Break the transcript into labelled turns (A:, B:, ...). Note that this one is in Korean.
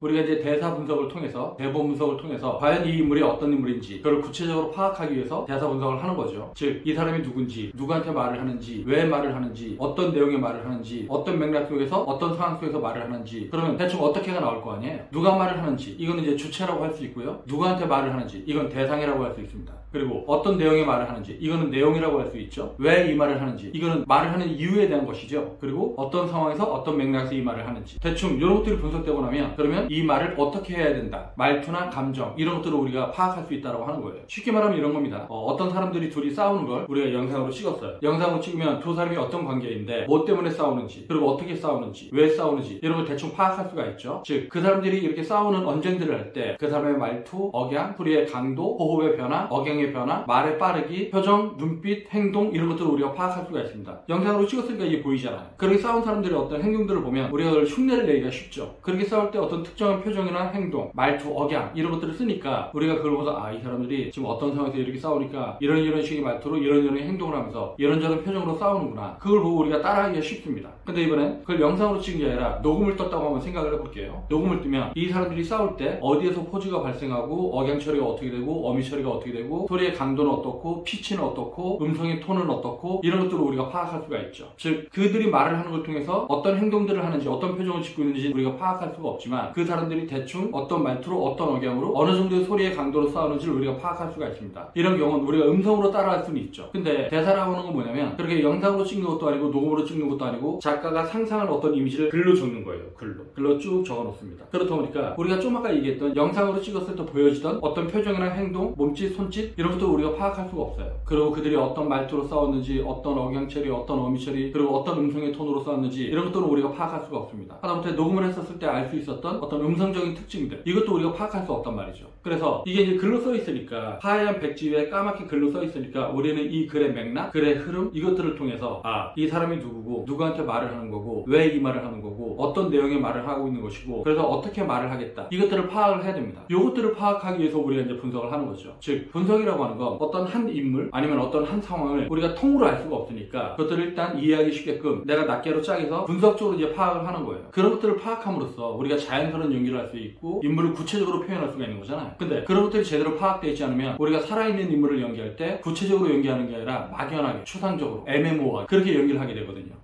A: 우리가 이제 대사 분석을 통해서, 대본 분석을 통해서 과연 이 인물이 어떤 인물인지 그걸 구체적으로 파악하기 위해서 대사 분석을 하는 거죠. 즉, 이 사람이 누군지, 누구한테 말을 하는지, 왜 말을 하는지, 어떤 내용의 말을 하는지, 어떤 맥락 속에서, 어떤 상황 속에서 말을 하는지, 그러면 대충 어떻게가 나올 거 아니에요. 누가 말을 하는지, 이거는 이제 주체라고 할 수 있고요. 누구한테 말을 하는지, 이건 대상이라고 할 수 있습니다. 그리고 어떤 내용의 말을 하는지, 이거는 내용이라고 할 수 있죠. 왜 이 말을 하는지, 이거는 말을 하는 이유에 대한 것이죠. 그리고 어떤 상황에서 어떤 맥락에서 이 말을 하는지, 대충 이런 것들이 분석되고 나면 그러면 이 말을 어떻게 해야 된다, 말투나 감정, 이런 것들을 우리가 파악할 수 있다고 하는 거예요. 쉽게 말하면 이런 겁니다. 어떤 사람들이 둘이 싸우는 걸 우리가 영상으로 찍었어요. 영상으로 찍으면 두 사람이 어떤 관계인데 뭐 때문에 싸우는지, 그리고 어떻게 싸우는지, 왜 싸우는지, 이런 걸 대충 파악할 수가 있죠. 즉, 그 사람들이 이렇게 싸우는 언쟁들을 할 때 그 사람의 말투, 억양, 소리의 강도, 호흡의 변화, 억양의 변화, 말의 빠르기, 표정, 눈빛, 행동, 이런 것들을 우리가 파악할 수가 있습니다. 영상으로 찍었으니까 이게 보이잖아요. 그렇게 싸운 사람들의 어떤 행동들을 보면 우리가 그걸 흉내를 내기가 쉽죠. 그렇게 싸울 때 어떤 특정한 표정이나 행동, 말투, 억양, 이런 것들을 쓰니까 우리가 그걸 보면서 이 사람들이 지금 어떤 상황에서 이렇게 싸우니까 이런 식의 말투로 이런 행동을 하면서 이런저런 표정으로 싸우는구나. 그걸 보고 우리가 따라하기가 쉽습니다. 근데 이번엔 그걸 영상으로 찍은 게 아니라 녹음을 떴다고 한번 생각을 해볼게요. 녹음을 뜨면 이 사람들이 싸울 때 어디에서 포즈가 발생하고, 억양 처리가 어떻게 되고, 어미 처리가 어떻게 되고, 소리의 강도는 어떻고, 피치는 어떻고, 음성의 톤은 어떻고, 이런 것들을 우리가 파악할 수가 있죠. 즉, 그들이 말을 하는 걸 통해서 어떤 행동들을 하는지, 어떤 표정을 짓고 있는지 우리가 파악할 수가 없지만 그 사람들이 대충 어떤 말투로, 어떤 억양으로, 어느 정도의 소리의 강도로 싸우는지를 우리가 파악할 수가 있습니다. 이런 경우는 우리가 음성으로 따라할 수는 있죠. 근데 대사라고 하는 건 뭐냐면 그렇게 영상으로 찍는 것도 아니고 녹음으로 찍는 것도 아니고 작가가 상상한 어떤 이미지를 글로 적는 거예요. 글로 쭉 적어 놓습니다. 그렇다 보니까 우리가 좀 아까 얘기했던 영상으로 찍었을 때 보여지던 어떤 표정이나 행동, 몸짓, 손짓, 이런 것도 우리가 파악할 수가 없어요. 그리고 그들이 어떤 말투로 싸웠는지, 어떤 억양 처리, 어떤 어미 처리, 그리고 어떤 음성의 톤으로 싸웠는지, 이런 것들은 우리가 파악할 수가 없습니다. 하다못해 녹음을 했었을 때 알 수 있었던 어떤 음성적인 특징들, 이것도 우리가 파악할 수 없단 말이죠. 그래서 이게 이제 글로 써 있으니까, 하얀 백지 위에 까맣게 글로 써 있으니까 우리는 이 글의 맥락, 글의 흐름, 이것들을 통해서 이 사람이 누구고, 누구한테 말을 하는 거고, 왜 이 말을 하는 거고, 어떤 내용의 말을 하고 있는 것이고, 그래서 어떻게 말을 하겠다, 이것들을 파악을 해야 됩니다. 이것들을 파악하기 위해서 우리가 이제 분석을 하는 거죠. 즉, 분석이라고 하는 건 어떤 한 인물 아니면 어떤 한 상황을 우리가 통으로 알 수가 없으니까 그것들을 일단 이해하기 쉽게끔 내가 낱개로 짝해서 분석적으로 이제 파악을 하는 거예요. 그런 것들을 파악함으로써 우리가 자연스러운 연기를 할 수 있고 인물을 구체적으로 표현할 수가 있는 거잖아요. 근데 그런 것들이 제대로 파악되어 있지 않으면 우리가 살아있는 인물을 연기할 때 구체적으로 연기하는 게 아니라 막연하게, 추상적으로, 애매모호하게 그렇게 연기를 하게 되거든요.